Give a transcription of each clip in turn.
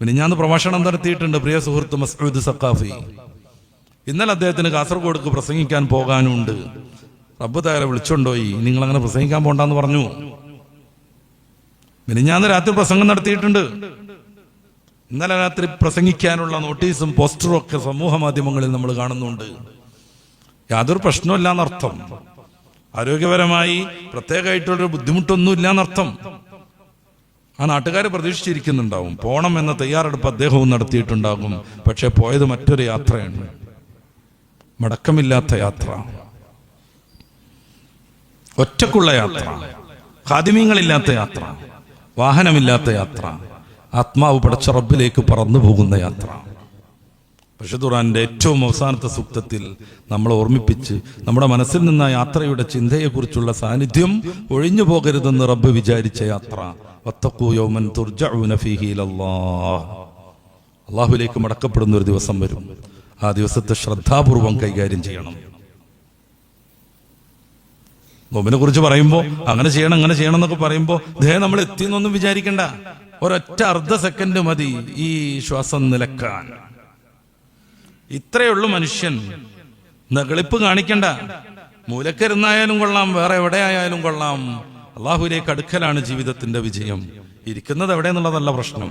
മിനിഞ്ഞാന്ന് പ്രഭാഷണം നടത്തിയിട്ടുണ്ട് പ്രിയ സുഹൃത്ത് മസ്ഊദ് സഖാഫി. ഇന്നലെ അദ്ദേഹത്തിന് കാസർഗോഡ്ക്ക് പ്രസംഗിക്കാൻ പോകാനുണ്ട്. റബ്ബ് താര വിളിച്ചുകൊണ്ടോയി, നിങ്ങളങ്ങനെ പ്രസംഗിക്കാൻ പോണ്ടെന്ന് പറഞ്ഞു. മിനിഞ്ഞാന്ന് രാത്രി പ്രസംഗം നടത്തിയിട്ടുണ്ട്. ഇന്നലെ രാത്രി പ്രസംഗിക്കാനുള്ള നോട്ടീസും പോസ്റ്ററും ഒക്കെ സമൂഹ മാധ്യമങ്ങളിൽ നമ്മൾ കാണുന്നുണ്ട്. യാതൊരു പ്രശ്നമില്ല എന്നർത്ഥം. ആരോഗ്യപരമായി പ്രത്യേകമായിട്ടുള്ളൊരു ബുദ്ധിമുട്ടൊന്നും ഇല്ല എന്നർത്ഥം. ആ നാട്ടുകാർ പ്രതീക്ഷിച്ചിരിക്കുന്നുണ്ടാവും. പോണം എന്ന തയ്യാറെടുപ്പ് അദ്ദേഹവും നടത്തിയിട്ടുണ്ടാകും. പക്ഷെ പോയത് മറ്റൊരു യാത്രയാണ്, മടക്കമില്ലാത്ത യാത്ര, ഒറ്റക്കുള്ള യാത്ര, ഖാദിമീങ്ങളില്ലാത്ത യാത്ര, വാഹനമില്ലാത്ത യാത്ര, ആത്മാവ് പടച്ച റബ്ബിലേക്ക് പറന്നു പോകുന്ന യാത്ര. പരിശുദ്ധ ഖുർആന്റെ ഏറ്റവും അവസാനത്തെ സൂക്തത്തിൽ നമ്മളെ ഓർമ്മിപ്പിച്ച് നമ്മുടെ മനസ്സിൽ നിന്ന് ആ യാത്രയുടെ ചിന്തയെക്കുറിച്ചുള്ള സാന്നിധ്യം ഒഴിഞ്ഞു പോകരുതെന്ന് റബ്ബ് വിചാരിച്ച യാത്ര. വത്തഖൂ യൗമൻ തുർജഊന ഫീഹി ഇലല്ലാഹ്. അല്ലാഹുവിലേക്ക് മടക്കപ്പെടുന്ന ഒരു ദിവസം വരും. ആ ദിവസത്തെ ശ്രദ്ധാപൂർവം കൈകാര്യം ചെയ്യണം. നോമ്പിനെ കുറിച്ച് പറയുമ്പോൾ അങ്ങനെ ചെയ്യണം അങ്ങനെ ചെയ്യണം എന്നൊക്കെ പറയുമ്പോൾ നമ്മൾ എത്തിയെന്നൊന്നും വിചാരിക്കണ്ട. ഒരൊറ്റ അർദ്ധ സെക്കൻഡ് മതി ഈ ശ്വാസം നിലക്കാൻ. ഇത്രയുള്ളൂ മനുഷ്യൻ. നെകളിപ്പ് കാണിക്കണ്ട. മൂലക്കരിന്നായാലും കൊള്ളാം, വേറെ എവിടെ ആയാലും കൊള്ളാം. അള്ളാഹുവിലേക്ക് അടുക്കലാണ് ജീവിതത്തിന്റെ വിജയം. ഇരിക്കുന്നത് എവിടെയെന്നുള്ളതല്ല പ്രശ്നം.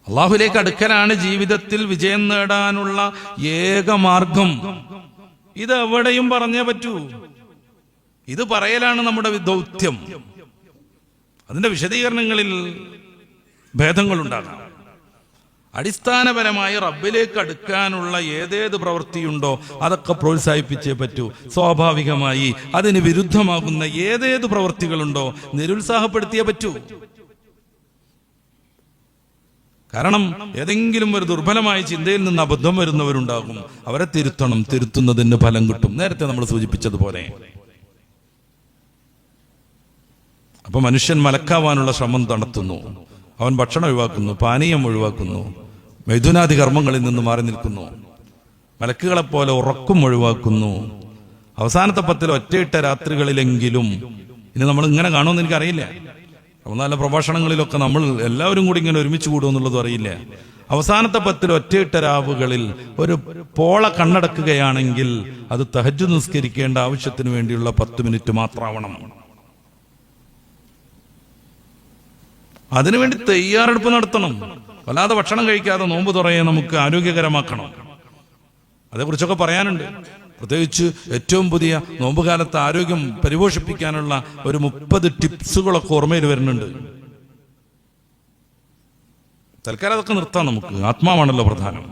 അള്ളാഹുവിലേക്ക് അടുക്കലാണ് ജീവിതത്തിൽ വിജയം നേടാനുള്ള ഏക മാർഗം. ഇത് എവിടെയും പറഞ്ഞേ പറ്റൂ. ഇത് പറയലാണ് നമ്മുടെ ദൗത്യം. അതിന്റെ വിശദീകരണങ്ങളിൽ ഭേദങ്ങളുണ്ടാകാം. അടിസ്ഥാനപരമായി റബ്ബിലേക്ക് അടുക്കാനുള്ള ഏതേത് പ്രവൃത്തിയുണ്ടോ അതൊക്കെ പ്രോത്സാഹിപ്പിച്ചേ പറ്റൂ. സ്വാഭാവികമായി അതിന് വിരുദ്ധമാകുന്ന ഏതേത് പ്രവൃത്തികളുണ്ടോ നിരുത്സാഹപ്പെടുത്തിയേ പറ്റൂ. കാരണം ഏതെങ്കിലും ഒരു ദുർബലമായ ചിന്തയിൽ നിന്ന് അബദ്ധം വരുന്നവരുണ്ടാകും. അവരെ തിരുത്തണം. തിരുത്തുന്നതിന് ഫലം കിട്ടും. നേരത്തെ നമ്മൾ സൂചിപ്പിച്ചതുപോലെ. അപ്പൊ മനുഷ്യൻ മലക്കാവാനുള്ള ശ്രമം നടത്തുന്നു. അവൻ ഭക്ഷണം ഒഴിവാക്കുന്നു, പാനീയം ഒഴിവാക്കുന്നു, മൈഥുനാദി കർമ്മങ്ങളിൽ നിന്ന് മാറി നിൽക്കുന്നു, മലക്കുകളെപ്പോലെ ഉറക്കം ഒഴിവാക്കുന്നു. അവസാനത്തെ 10 ഒറ്റയിട്ട രാത്രികളിലെങ്കിലും, ഇനി നമ്മൾ ഇങ്ങനെ കാണുമെന്ന് എനിക്കറിയില്ല, നല്ല പ്രഭാഷണങ്ങളിലൊക്കെ നമ്മൾ എല്ലാവരും കൂടി ഇങ്ങനെ ഒരുമിച്ച് കൂടുമെന്നുള്ളതും അറിയില്ല. അവസാനത്തെ 10 ഒറ്റയിട്ട രാവുകളിൽ ഒരു പോള കണ്ണടക്കുകയാണെങ്കിൽ അത് തഹജ്ജുദ് നിസ്കരിക്കേണ്ട ആവശ്യത്തിന് വേണ്ടിയുള്ള 10 മിനിറ്റ് മാത്രമാവണം. അതിനുവേണ്ടി തയ്യാറെടുപ്പ് നടത്തണം. വല്ലാതെ ഭക്ഷണം കഴിക്കാതെ നോമ്പ് തുറയെ നമുക്ക് ആരോഗ്യകരമാക്കണം. അതേക്കുറിച്ചൊക്കെ പറയാനുണ്ട്. പ്രത്യേകിച്ച് ഏറ്റവും പുതിയ നോമ്പുകാലത്ത് ആരോഗ്യം പരിപോഷിപ്പിക്കാനുള്ള ഒരു 30 ടിപ്സുകളൊക്കെ ഓർമ്മയിൽ വരുന്നുണ്ട്. തൽക്കാലം അതൊക്കെ നിർത്താം നമുക്ക്. ആത്മാവാണല്ലോ പ്രധാനം.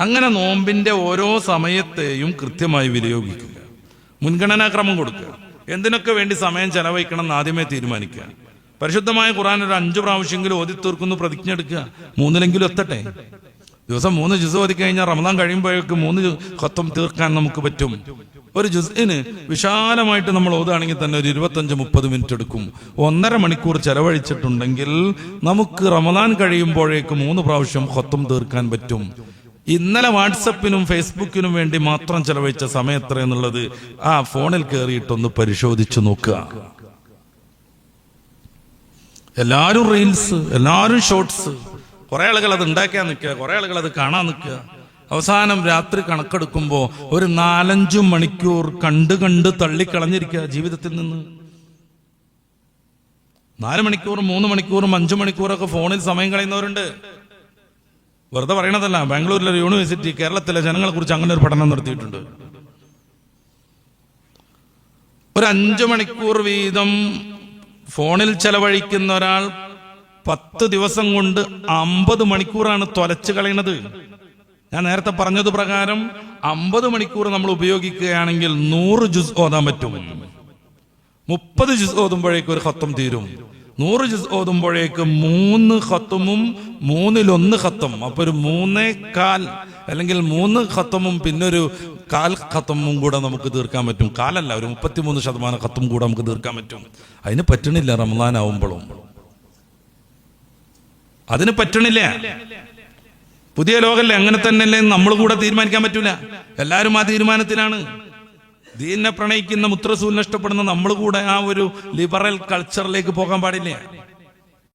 അങ്ങനെ നോമ്പിന്റെ ഓരോ സമയത്തെയും കൃത്യമായി വിനിയോഗിക്കുക, മുൻഗണനാക്രമം കൊടുക്കുക. എന്തിനൊക്കെ വേണ്ടി സമയം ചെലവഴിക്കണം എന്ന് ആദ്യമേ തീരുമാനിക്കുക. പരിശുദ്ധമായ ഖുർആൻ ഒരു 5 പ്രാവശ്യമെങ്കിലും ഓതി തീർക്കുന്നു പ്രതിജ്ഞ എടുക്കുക. 3 എത്തട്ടെ. ദിവസം 3 ജുസ് ഓതി കഴിഞ്ഞാൽ റമദാൻ കഴിയുമ്പോഴേക്ക് 3 ഖത്തം തീർക്കാൻ നമുക്ക് പറ്റും. ഒരു ജുസിന് വിശാലമായിട്ട് നമ്മൾ ഓതുകയാണെങ്കിൽ തന്നെ ഒരു 25-30 മിനിറ്റ് എടുക്കും. 1.5 മണിക്കൂർ ചെലവഴിച്ചിട്ടുണ്ടെങ്കിൽ നമുക്ക് റമദാൻ കഴിയുമ്പോഴേക്ക് 3 പ്രാവശ്യം ഖത്തം തീർക്കാൻ പറ്റും. ഇന്നലെ വാട്സപ്പിനും ഫേസ്ബുക്കിനും വേണ്ടി മാത്രം ചെലവഴിച്ച സമയം എത്ര എന്നുള്ളത് ആ ഫോണിൽ കയറിയിട്ടൊന്ന് പരിശോധിച്ചു നോക്കുക. എല്ലാവരും റീൽസ്, എല്ലാവരും ഷോർട്സ്. കുറെ ആളുകൾ അത് ഉണ്ടാക്കാൻ നിൽക്കുക, കുറെ ആളുകൾ അത് കാണാൻ നിൽക്കുക. അവസാനം രാത്രി കണക്കെടുക്കുമ്പോൾ ഒരു 4-5 മണിക്കൂർ കണ്ട് തള്ളിക്കളഞ്ഞിരിക്കുക ജീവിതത്തിൽ നിന്ന്. 4 മണിക്കൂറും 3 മണിക്കൂറും 5 മണിക്കൂറൊക്കെ ഫോണിൽ സമയം കളയുന്നവരുണ്ട്. വെറുതെ പറയണതല്ല. ബാംഗ്ലൂരിലെ യൂണിവേഴ്സിറ്റി കേരളത്തിലെ ജനങ്ങളെ കുറിച്ച് അങ്ങനെ ഒരു പഠനം നടത്തിയിട്ടുണ്ട്. ഒരു 5 മണിക്കൂർ വീതം ഫോണിൽ ചെലവഴിക്കുന്ന ഒരാൾ 10 ദിവസം കൊണ്ട് 50 മണിക്കൂറാണ് തൊലച്ചു കളയുന്നത്. ഞാൻ നേരത്തെ പറഞ്ഞത് പ്രകാരം 50 മണിക്കൂർ നമ്മൾ ഉപയോഗിക്കുകയാണെങ്കിൽ 100 ജുസ് ഓതാൻ പറ്റും. 30 ജുസ് ഓതുമ്പോഴേക്കും ഒരു ഖത്തം തീരും. 100 ജുസ് ഓതുമ്പോഴേക്ക് 3 ഖത്തമും 1/3 ഖത്തം. അപ്പൊ ഒരു 3.25 അല്ലെങ്കിൽ 3 ഖത്തമും പിന്നൊരു 1/4 ഖത്തമും കൂടെ നമുക്ക് തീർക്കാൻ പറ്റും. കാലല്ല, ഒരു 33% ഖത്തം കൂടെ നമുക്ക് തീർക്കാൻ പറ്റും. അതിന് പറ്റണില്ല. റമദാൻ ആവുമ്പോഴും അതിന് പറ്റണില്ല. പുതിയ ലോകല്ലേ, അങ്ങനെ തന്നെയല്ലേ നമ്മൾ കൂടെ തീരുമാനിക്കാൻ പറ്റൂല. എല്ലാവരും ആ തീരുമാനത്തിലാണ്. ദീനിനെ പ്രണയിക്കുന്ന മുത്തറസൂലിനെ ഇഷ്ടപ്പെടുന്ന നമ്മൾ കൂടെ ആ ഒരു ലിബറൽ കൾച്ചറിലേക്ക് പോകാൻ പാടില്ല.